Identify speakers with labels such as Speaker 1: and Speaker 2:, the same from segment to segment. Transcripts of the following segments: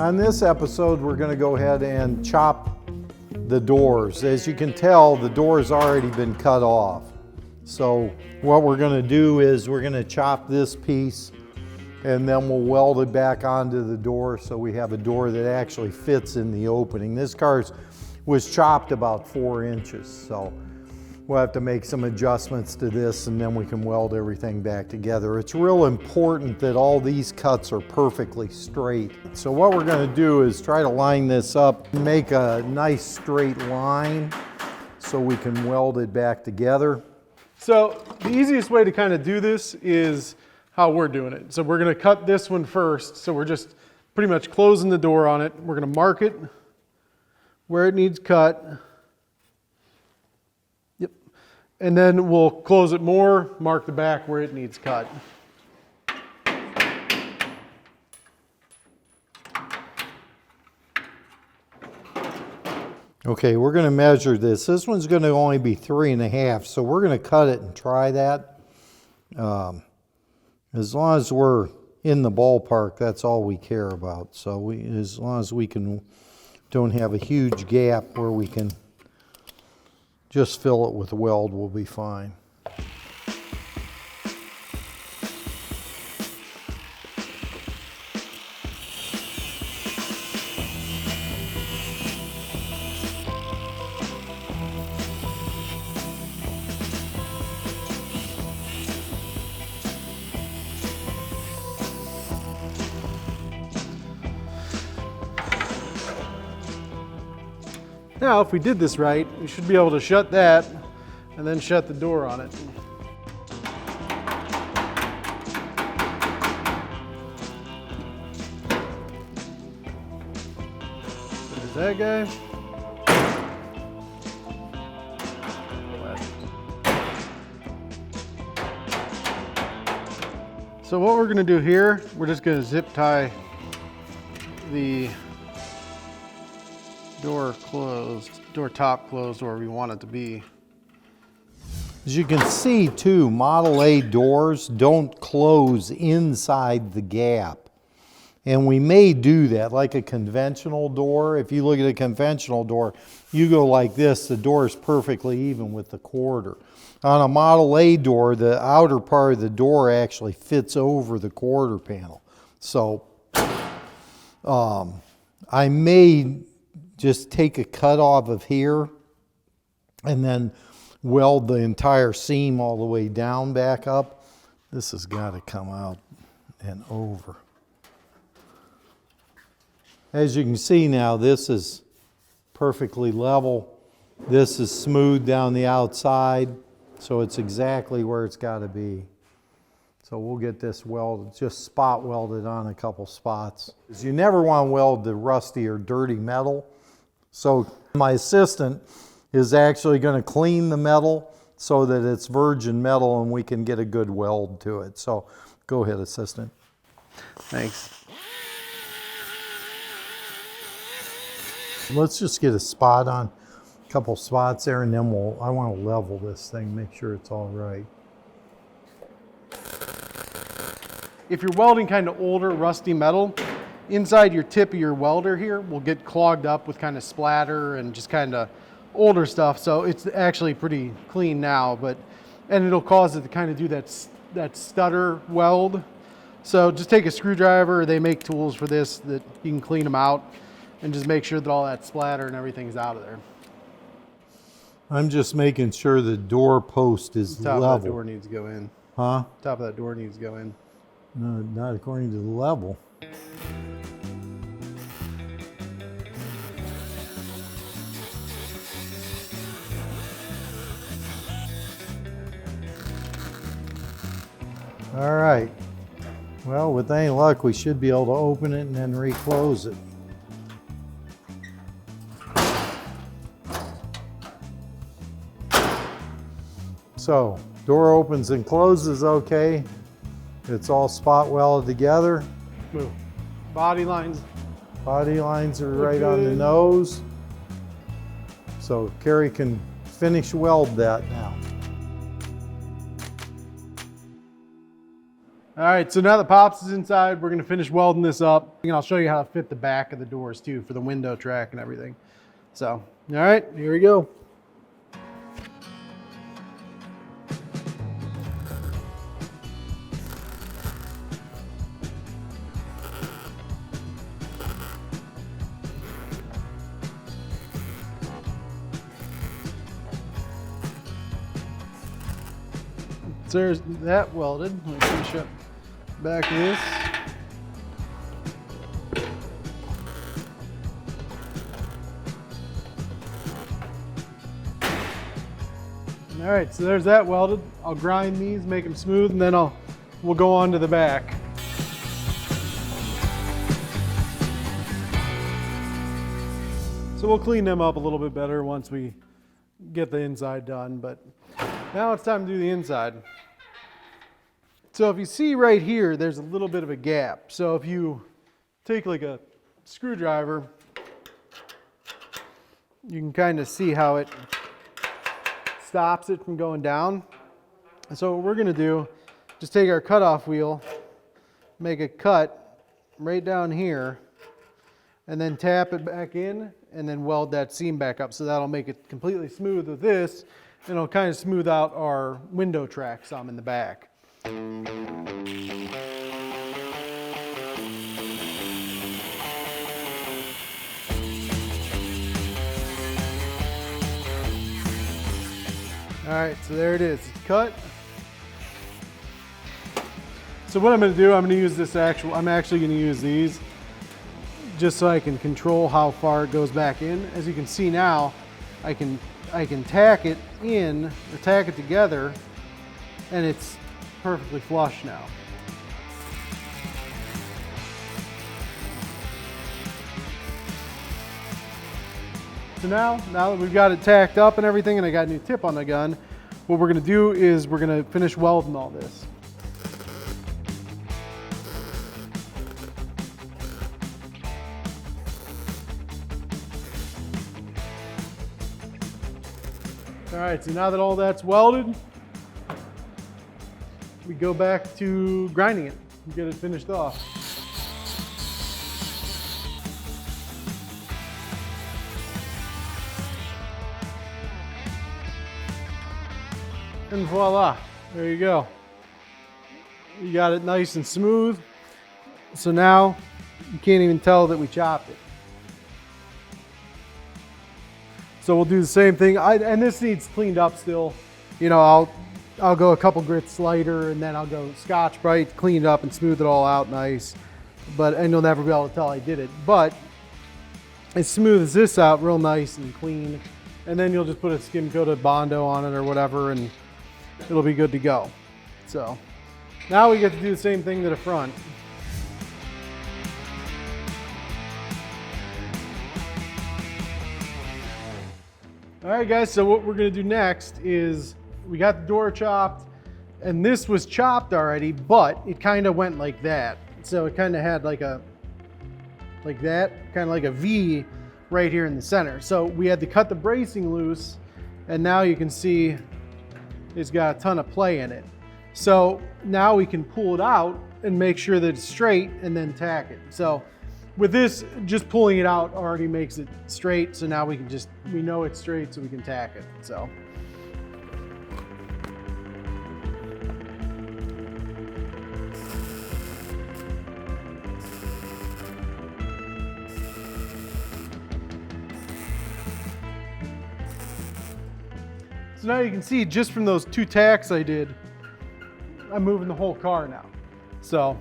Speaker 1: On this episode, we're going to go ahead and chop the doors. As you can tell, the door's already been cut off. So what we're going to do is we're going to chop this piece and then we'll weld it back onto the door so we have a door that actually fits in the opening. This car was chopped about 4 inches, so we'll have to make some adjustments to this and then we can weld everything back together. It's real important that all these cuts are perfectly straight. So what we're going to do is try to line this up, make a nice straight line so we can weld it back together.
Speaker 2: So the easiest way to kind of do this is how we're doing it. So we're going to cut this one first. So we're just pretty much closing the door on it. We're going to mark it where it needs cut. Yep. And then we'll close it more, mark the back where it needs cut.
Speaker 1: Okay, we're going to measure this. This one's going to only be 3.5, so we're going to cut it and try that. As long as we're in the ballpark, that's all we care about. So as long as we don't have a huge gap where we can just fill it with weld, we'll be fine.
Speaker 2: Now, if we did this right, we should be able to shut that and then shut the door on it. There's that guy. So what we're going to do here, we're just going to zip tie the door closed, door top closed where we want it to be.
Speaker 1: As you can see too, Model A doors don't close inside the gap. And we may do that like a conventional door. If you look at a conventional door, you go like this, the door is perfectly even with the quarter. On a Model A door, the outer part of the door actually fits over the quarter panel. So I may just take a cut off of here and then weld the entire seam all the way down back up. This has got to come out and over. As you can see now, this is perfectly level. This is smooth down the outside, so it's exactly where it's got to be. So we'll get this welded, just spot welded on a couple spots. You never want to weld the rusty or dirty metal. So my assistant is actually going to clean the metal so that it's virgin metal and we can get a good weld to it. So go ahead, assistant.
Speaker 2: Thanks.
Speaker 1: Let's just get a spot on, a couple spots there, and then I want to level this thing, make sure it's all right.
Speaker 2: If you're welding kind of older, rusty metal, inside your tip of your welder here will get clogged up with kind of splatter and just kind of older stuff. So it's actually pretty clean now, and it'll cause it to kind of do that stutter weld. So just take a screwdriver. They make tools for this that you can clean them out and just make sure that all that splatter and everything's out of there.
Speaker 1: I'm just making sure the door post is
Speaker 2: Top
Speaker 1: level.
Speaker 2: of that door needs to go in.
Speaker 1: Huh?
Speaker 2: Top of that door needs to go in.
Speaker 1: No, not according to the level. All right. Well, with any luck, we should be able to open it and then reclose it. So, door opens and closes okay. It's all spot welded together.
Speaker 2: Move. Body lines.
Speaker 1: Body lines are right on the nose. So Carrie can finish weld that now.
Speaker 2: All right, so now the Pops is inside, we're gonna finish welding this up. And I'll show you how to fit the back of the doors too for the window track and everything. So, all right, here we go. So there's that welded. Let me finish up back of this. All right, so there's that welded. I'll grind these, make them smooth, and then we'll go on to the back. So we'll clean them up a little bit better once we get the inside done, but now it's time to do the inside. So if you see right here, there's a little bit of a gap. So if you take like a screwdriver, you can kind of see how it stops it from going down. And so what we're gonna do, just take our cutoff wheel, make a cut right down here, and then tap it back in, and then weld that seam back up. So that'll make it completely smooth with this, and it'll kind of smooth out our window track some in the back. All right, so there it is, it's cut. So what I'm gonna do, I'm gonna use I'm actually gonna use these just so I can control how far it goes back in. As you can see now, I can tack it in, or tack it together, and it's perfectly flush now. So now that we've got it tacked up and everything, and I got a new tip on the gun, what we're gonna do is we're gonna finish welding all this. All right, so now that all that's welded, we go back to grinding it and get it finished off. And voila, there you go. You got it nice and smooth. So now you can't even tell that we chopped it. So we'll do the same thing. And this needs cleaned up still. You know, I'll go a couple grits lighter, and then I'll go Scotch-Brite, clean it up and smooth it all out nice. And you'll never be able to tell I did it. But as smooth as this out, real nice and clean. And then you'll just put a skim coat of Bondo on it or whatever, and it'll be good to go. So now we get to do the same thing to the front. All right, guys, so what we're gonna do next is we got the door chopped, and this was chopped already, but it kind of went like that. So it kind of had like that, kind of like a V right here in the center. So we had to cut the bracing loose, and now you can see it's got a ton of play in it. So now we can pull it out and make sure that it's straight and then tack it. So with this, just pulling it out already makes it straight. So now we know it's straight, so we can tack it, so. So now you can see just from those 2 tacks I did, I'm moving the whole car now. So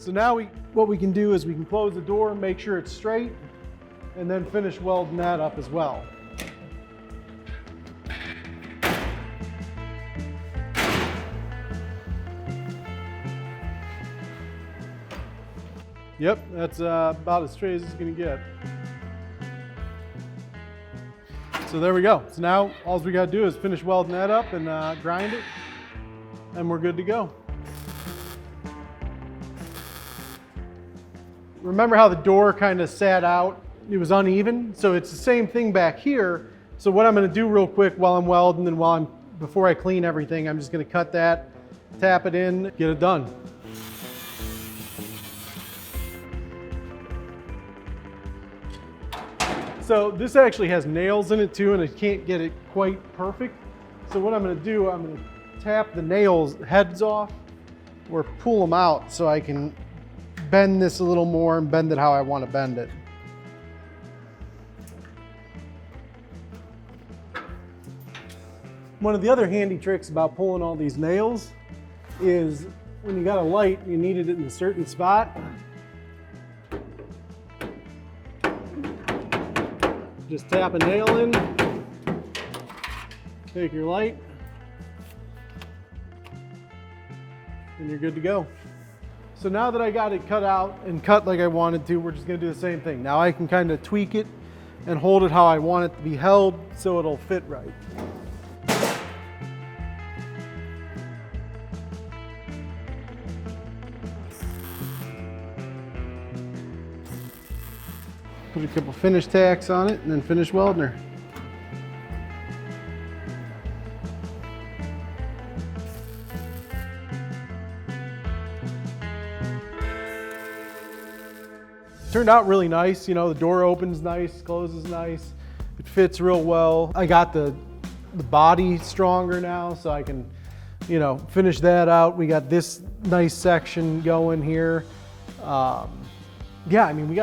Speaker 2: now what we can do is we can close the door, make sure it's straight, and then finish welding that up as well. Yep, that's about as straight as it's gonna get. So there we go. So now all we gotta do is finish welding that up and grind it, and we're good to go. Remember how the door kind of sat out? It was uneven, so it's the same thing back here. So what I'm gonna do real quick while I'm welding and before I clean everything, I'm just gonna cut that, tap it in, get it done. So this actually has nails in it too, and I can't get it quite perfect. So what I'm gonna do, I'm gonna tap the nails heads off or pull them out so I can bend this a little more and bend it how I want to bend it. One of the other handy tricks about pulling all these nails is when you got a light, you need it in a certain spot. Just tap a nail in, take your light, and you're good to go. So now that I got it cut out and cut like I wanted to, we're just gonna do the same thing. Now I can kind of tweak it and hold it how I want it to be held so it'll fit right. Put a couple finish tacks on it and then finish welding her. Turned out really nice. You know, the door opens nice, closes nice. It fits real well. I got the body stronger now, so I can, you know, finish that out. We got this nice section going here. Yeah, I mean,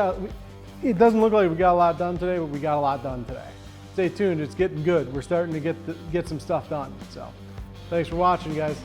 Speaker 2: it doesn't look like we got a lot done today, but we got a lot done today. Stay tuned, it's getting good. We're starting to get some stuff done. So thanks for watching, guys.